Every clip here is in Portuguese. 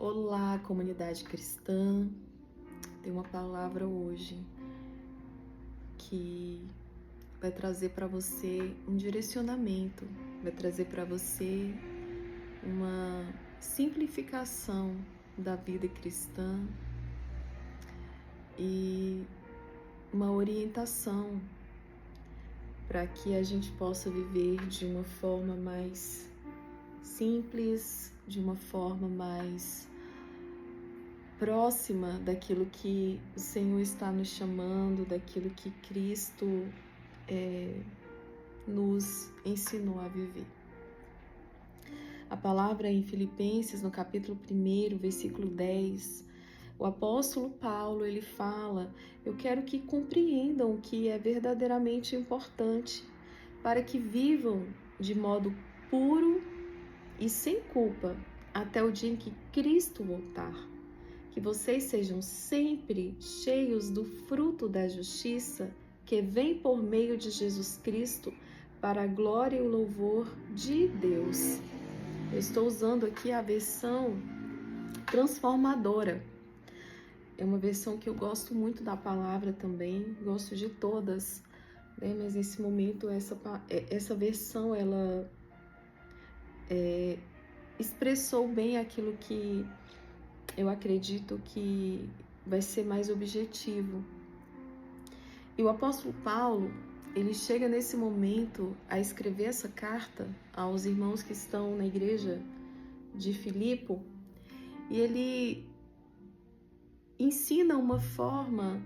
Olá, comunidade cristã. Tem uma palavra hoje que vai trazer para você um direcionamento, vai trazer para você uma simplificação da vida cristã e uma orientação para que a gente possa viver de uma forma mais simples, de uma forma mais próxima daquilo que o Senhor está nos chamando, daquilo que Cristo nos ensinou a viver. A palavra em Filipenses, no capítulo 1, versículo 10, o apóstolo Paulo, ele fala: eu quero que compreendam o que é verdadeiramente importante, para que vivam de modo puro e sem culpa, até o dia em que Cristo voltar. Que vocês sejam sempre cheios do fruto da justiça que vem por meio de Jesus Cristo para a glória e o louvor de Deus. Eu estou usando aqui a versão transformadora. É uma versão que eu gosto muito da palavra também, gosto de todas, né? Mas nesse momento essa versão ela expressou bem aquilo que eu acredito que vai ser mais objetivo. E o apóstolo Paulo, ele chega nesse momento a escrever essa carta aos irmãos que estão na igreja de Filipe, e ele ensina uma forma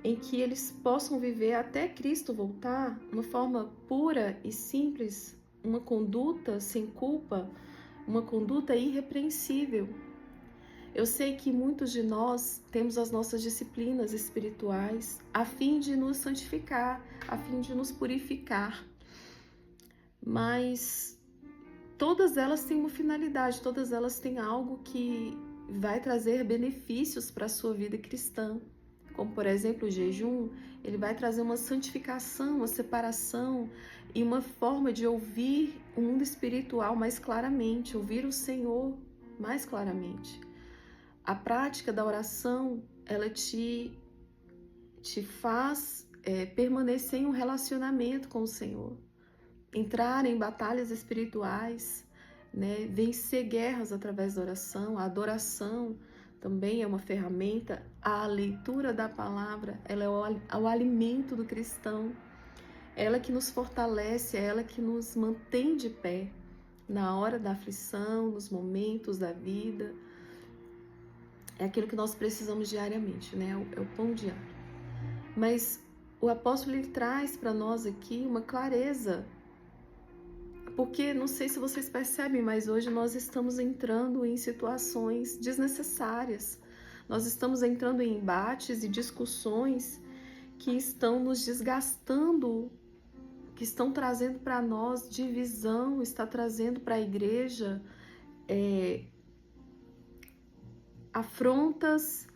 em que eles possam viver até Cristo voltar, uma forma pura e simples, uma conduta sem culpa, uma conduta irrepreensível. Eu sei que muitos de nós temos as nossas disciplinas espirituais a fim de nos santificar, a fim de nos purificar. Mas todas elas têm uma finalidade, todas elas têm algo que vai trazer benefícios para a sua vida cristã. Como, por exemplo, o jejum, ele vai trazer uma santificação, uma separação e uma forma de ouvir o mundo espiritual mais claramente, ouvir o Senhor mais claramente. A prática da oração, ela te faz permanecer em um relacionamento com o Senhor, entrar em batalhas espirituais, né? Vencer guerras através da oração. A adoração também é uma ferramenta. A leitura da palavra, ela é o alimento do cristão, ela que nos fortalece, é ela que nos mantém de pé na hora da aflição, nos momentos da vida. É aquilo que nós precisamos diariamente, né? É o pão diário. Mas o apóstolo ele traz para nós aqui uma clareza, porque não sei se vocês percebem, mas hoje nós estamos entrando em situações desnecessárias. Nós estamos entrando em embates e discussões que estão nos desgastando, que estão trazendo para nós divisão, está trazendo para a igreja afrontas,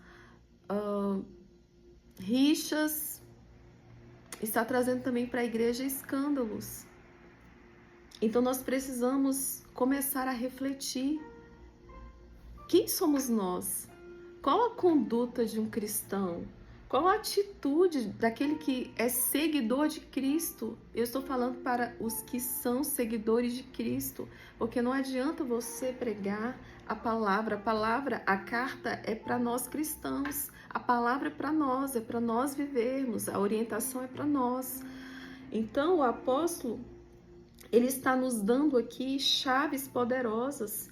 rixas, está trazendo também para a igreja escândalos. Então nós precisamos começar a refletir: quem somos nós? Qual a conduta de um cristão? Qual a atitude daquele que é seguidor de Cristo? Eu estou falando para os que são seguidores de Cristo, porque não adianta você pregar a palavra, a carta é para nós cristãos, a palavra é para nós vivermos, a orientação é para nós. Então o apóstolo, ele está nos dando aqui chaves poderosas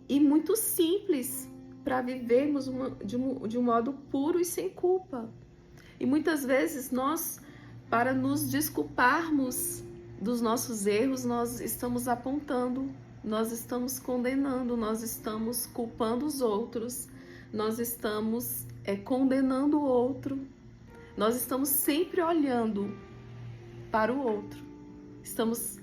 e muito simples para vivermos de um modo puro e sem culpa. E muitas vezes nós, para nos desculparmos dos nossos erros, nós estamos apontando, nós estamos condenando, nós estamos culpando os outros, nós estamos condenando o outro, nós estamos sempre olhando para o outro, estamos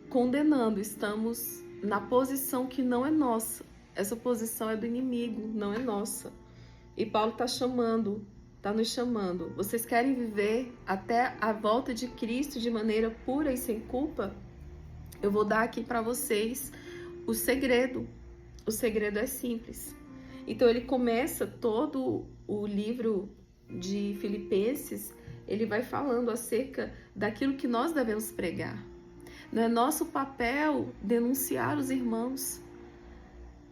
condenando, estamos na posição que não é nossa. Essa posição é do inimigo, não é nossa. E Paulo está nos chamando. Vocês querem viver até a volta de Cristo de maneira pura e sem culpa? Eu vou dar aqui para vocês o segredo. O segredo é simples. Então ele começa todo o livro de Filipenses, ele vai falando acerca daquilo que nós devemos pregar. Não é nosso papel denunciar os irmãos.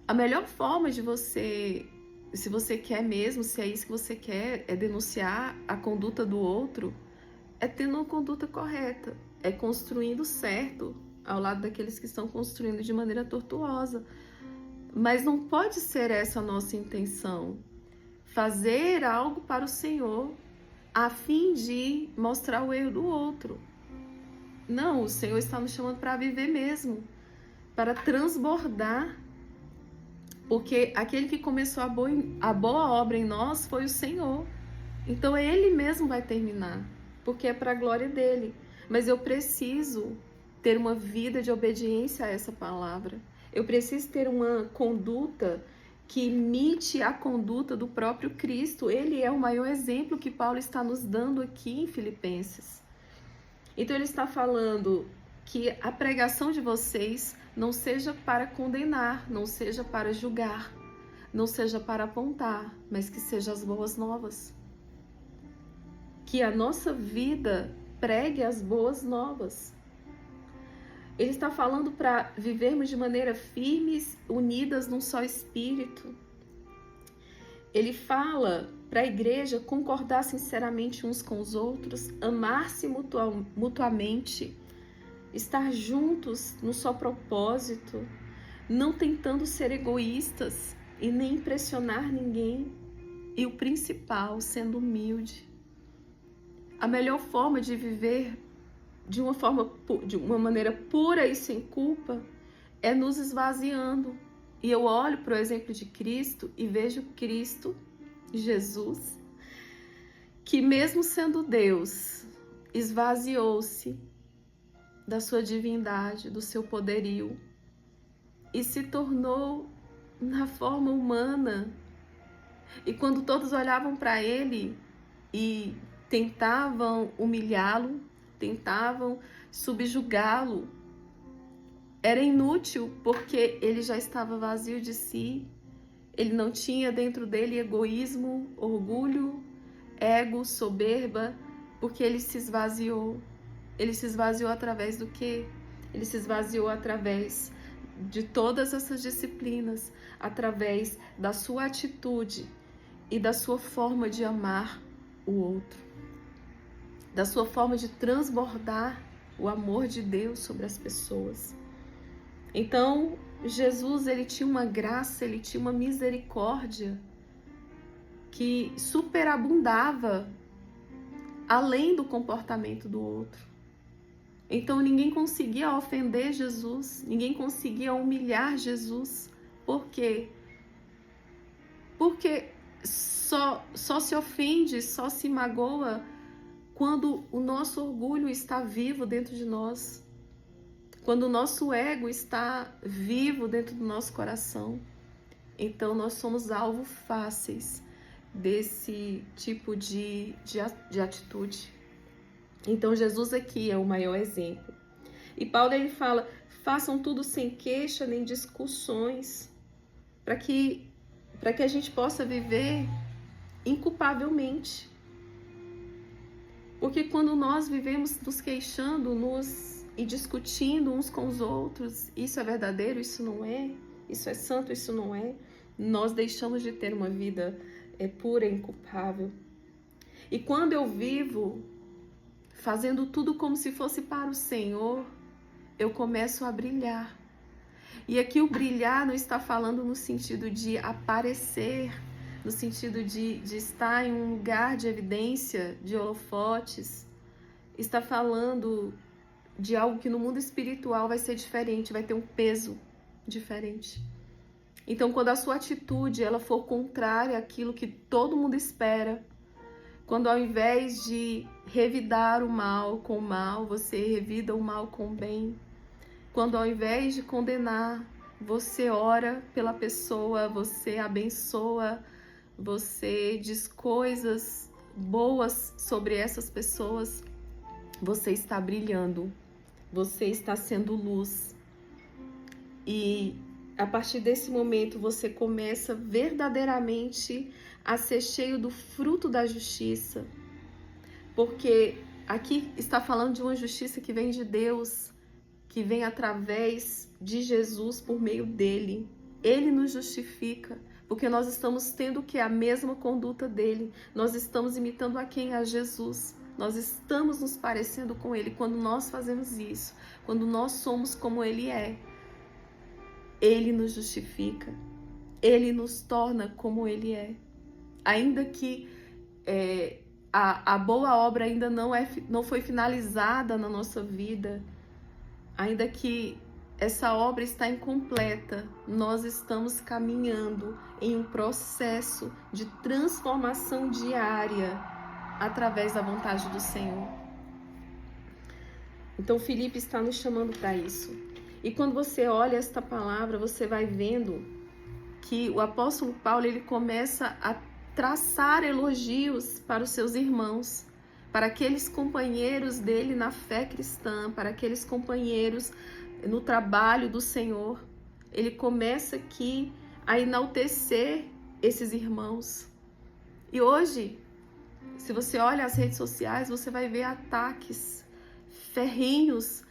A melhor forma de você, se você quer mesmo, se é isso que você quer, é denunciar a conduta do outro, é tendo uma conduta correta, é construindo certo ao lado daqueles que estão construindo de maneira tortuosa. Mas não pode ser essa a nossa intenção. Fazer algo para o Senhor a fim de mostrar o erro do outro. Não, o Senhor está nos chamando para viver mesmo, para transbordar, porque aquele que começou a boa obra em nós foi o Senhor. Então Ele mesmo vai terminar, porque é para a glória dEle. Mas eu preciso ter uma vida de obediência a essa palavra. Eu preciso ter uma conduta que imite a conduta do próprio Cristo. Ele é o maior exemplo que Paulo está nos dando aqui em Filipenses. Então ele está falando que a pregação de vocês não seja para condenar, não seja para julgar, não seja para apontar, mas que seja as boas novas. Que a nossa vida pregue as boas novas. Ele está falando para vivermos de maneira firmes, unidas num só espírito. Ele fala para a igreja concordar sinceramente uns com os outros, amar-se mutuamente, estar juntos no só propósito, não tentando ser egoístas e nem impressionar ninguém. E o principal, sendo humilde. A melhor forma de viver de uma maneira pura e sem culpa, é nos esvaziando. E eu olho para o exemplo de Cristo e vejo Cristo, Jesus, que mesmo sendo Deus, esvaziou-se da sua divindade, do seu poderio, e se tornou na forma humana. E quando todos olhavam para ele e tentavam humilhá-lo, tentavam subjugá-lo, era inútil, porque ele já estava vazio de si, ele não tinha dentro dele egoísmo, orgulho, ego, soberba, porque ele se esvaziou. Ele se esvaziou através do quê? Ele se esvaziou através de todas essas disciplinas, através da sua atitude e da sua forma de amar o outro, da sua forma de transbordar o amor de Deus sobre as pessoas. Então, Jesus, ele tinha uma graça, ele tinha uma misericórdia que superabundava além do comportamento do outro. Então, ninguém conseguia ofender Jesus, ninguém conseguia humilhar Jesus. Por quê? Porque só se ofende, só se magoa quando o nosso orgulho está vivo dentro de nós, quando o nosso ego está vivo dentro do nosso coração. Então nós somos alvo fáceis desse tipo de atitude. Então Jesus aqui é o maior exemplo. E Paulo, ele fala, façam tudo sem queixa nem discussões, para que a gente possa viver inculpavelmente. Porque quando nós vivemos nos queixando, e discutindo uns com os outros, isso é verdadeiro, isso não é, isso é santo, isso não é, nós deixamos de ter uma vida pura e inculpável. E quando eu vivo fazendo tudo como se fosse para o Senhor, eu começo a brilhar. E aqui o brilhar não está falando no sentido de aparecer, no sentido de estar em um lugar de evidência, de holofotes. Está falando de algo que no mundo espiritual vai ser diferente, vai ter um peso diferente. Então, quando a sua atitude ela for contrária àquilo que todo mundo espera, quando ao invés de revidar o mal com o mal, você revida o mal com o bem, quando ao invés de condenar, você ora pela pessoa, você abençoa, você diz coisas boas sobre essas pessoas, você está brilhando, você está sendo luz. E a partir desse momento você começa verdadeiramente a ser cheio do fruto da justiça, porque aqui está falando de uma justiça que vem de Deus, que vem através de Jesus por meio dele. Ele nos justifica, porque nós estamos tendo que a mesma conduta dele, nós estamos imitando a quem? A Jesus. Nós estamos nos parecendo com ele quando nós fazemos isso, quando nós somos como ele é. Ele nos justifica, ele nos torna como ele é. Ainda que a boa obra ainda não foi finalizada na nossa vida, ainda que essa obra está incompleta, nós estamos caminhando em um processo de transformação diária através da vontade do Senhor. Então Filipe está nos chamando para isso. E quando você olha esta palavra, você vai vendo que o apóstolo Paulo ele começa a traçar elogios para os seus irmãos, para aqueles companheiros dele na fé cristã, para aqueles companheiros no trabalho do Senhor. Ele começa aqui a enaltecer esses irmãos. E hoje, se você olha as redes sociais, você vai ver ataques ferrenhos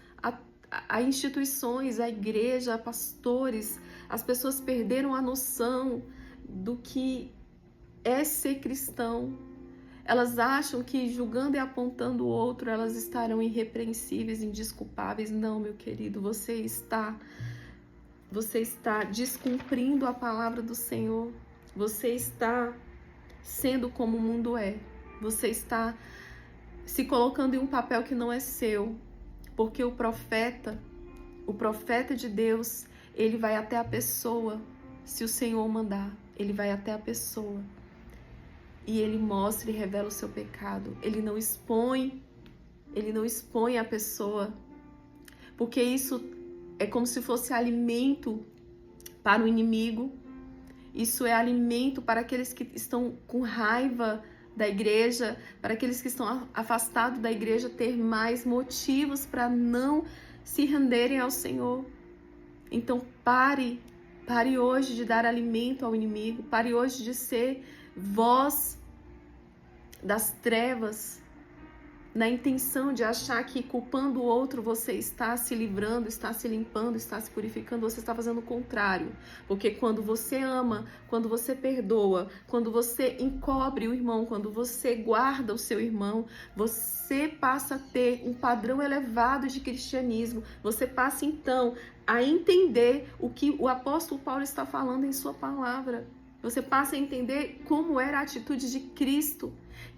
a instituições, a igreja, a pastores. As pessoas perderam a noção do que é ser cristão. Elas acham que julgando e apontando o outro, elas estarão irrepreensíveis, indesculpáveis. Não, meu querido, você está descumprindo a palavra do Senhor. Você está sendo como o mundo é. Você está se colocando em um papel que não é seu. Porque o profeta de Deus, ele vai até a pessoa, se o Senhor mandar, ele vai até a pessoa. E ele mostra e revela o seu pecado. Ele não expõe a pessoa, porque isso é como se fosse alimento para o inimigo. Isso é alimento para aqueles que estão com raiva da igreja, para aqueles que estão afastados da igreja ter mais motivos para não se renderem ao Senhor. Então pare hoje de dar alimento ao inimigo, pare hoje de ser voz das trevas, na intenção de achar que culpando o outro você está se livrando, está se limpando, está se purificando. Você está fazendo o contrário, porque quando você ama, quando você perdoa, quando você encobre o irmão, quando você guarda o seu irmão, você passa a ter um padrão elevado de cristianismo. Você passa então a entender o que o apóstolo Paulo está falando em sua palavra. Você passa a entender como era a atitude de Cristo.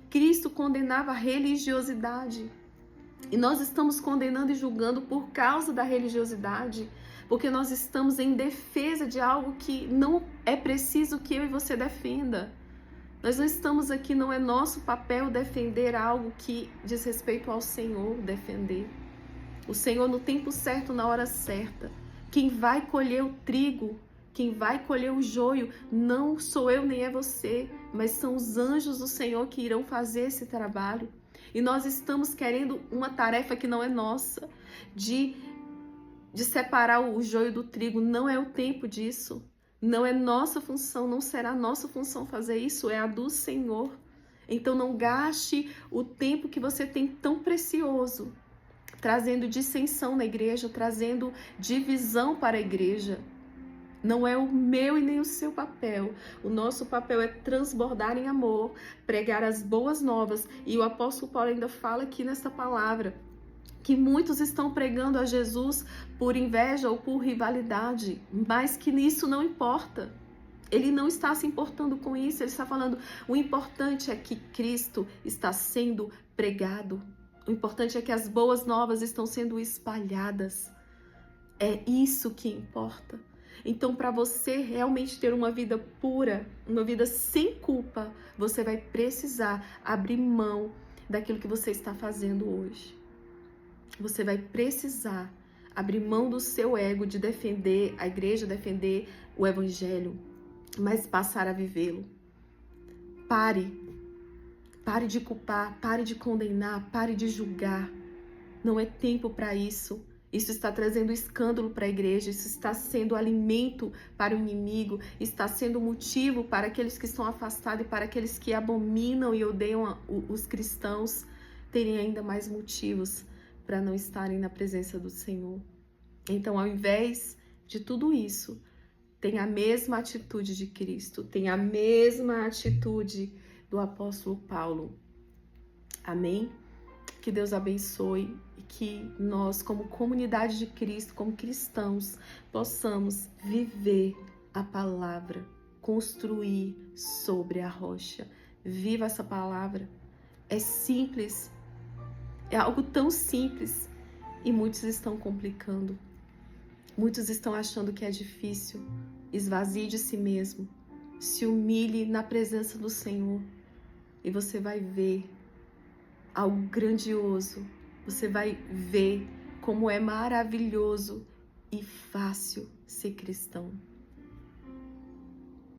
Cristo condenava a religiosidade. E nós estamos condenando e julgando por causa da religiosidade, porque nós estamos em defesa de algo que não é preciso que eu e você defenda. Nós não estamos aqui, não é nosso papel defender algo que diz respeito ao Senhor, defender. O Senhor no tempo certo, na hora certa. Quem vai colher o trigo, quem vai colher o joio, não sou eu nem é você, mas são os anjos do Senhor que irão fazer esse trabalho. E nós estamos querendo uma tarefa que não é nossa, de separar o joio do trigo. Não é o tempo disso. Não é nossa função, não será nossa função fazer isso, é a do Senhor. Então não gaste o tempo que você tem tão precioso, trazendo dissensão na igreja, trazendo divisão para a igreja. Não é o meu e nem o seu papel. O nosso papel é transbordar em amor, pregar as boas novas. E o apóstolo Paulo ainda fala aqui nesta palavra que muitos estão pregando a Jesus por inveja ou por rivalidade, mas que nisso não importa. Ele não está se importando com isso, ele está falando, o importante é que Cristo está sendo pregado. O importante é que as boas novas estão sendo espalhadas. É isso que importa. Então, para você realmente ter uma vida pura, uma vida sem culpa, você vai precisar abrir mão daquilo que você está fazendo hoje. Você vai precisar abrir mão do seu ego de defender a igreja, defender o evangelho, mas passar a vivê-lo. Pare de culpar, pare de condenar, pare de julgar. Não é tempo para isso. Isso está trazendo escândalo para a igreja, isso está sendo alimento para o inimigo, está sendo motivo para aqueles que estão afastados e para aqueles que abominam e odeiam os cristãos terem ainda mais motivos para não estarem na presença do Senhor. Então, ao invés de tudo isso, tenha a mesma atitude de Cristo, tenha a mesma atitude do apóstolo Paulo. Amém? Que Deus abençoe e que nós, como comunidade de Cristo, como cristãos, possamos viver a palavra, construir sobre a rocha. Viva essa palavra. É simples, é algo tão simples e muitos estão complicando. Muitos estão achando que é difícil. Esvazie de si mesmo, se humilhe na presença do Senhor e você vai ver algo grandioso. Você vai ver como é maravilhoso e fácil ser cristão.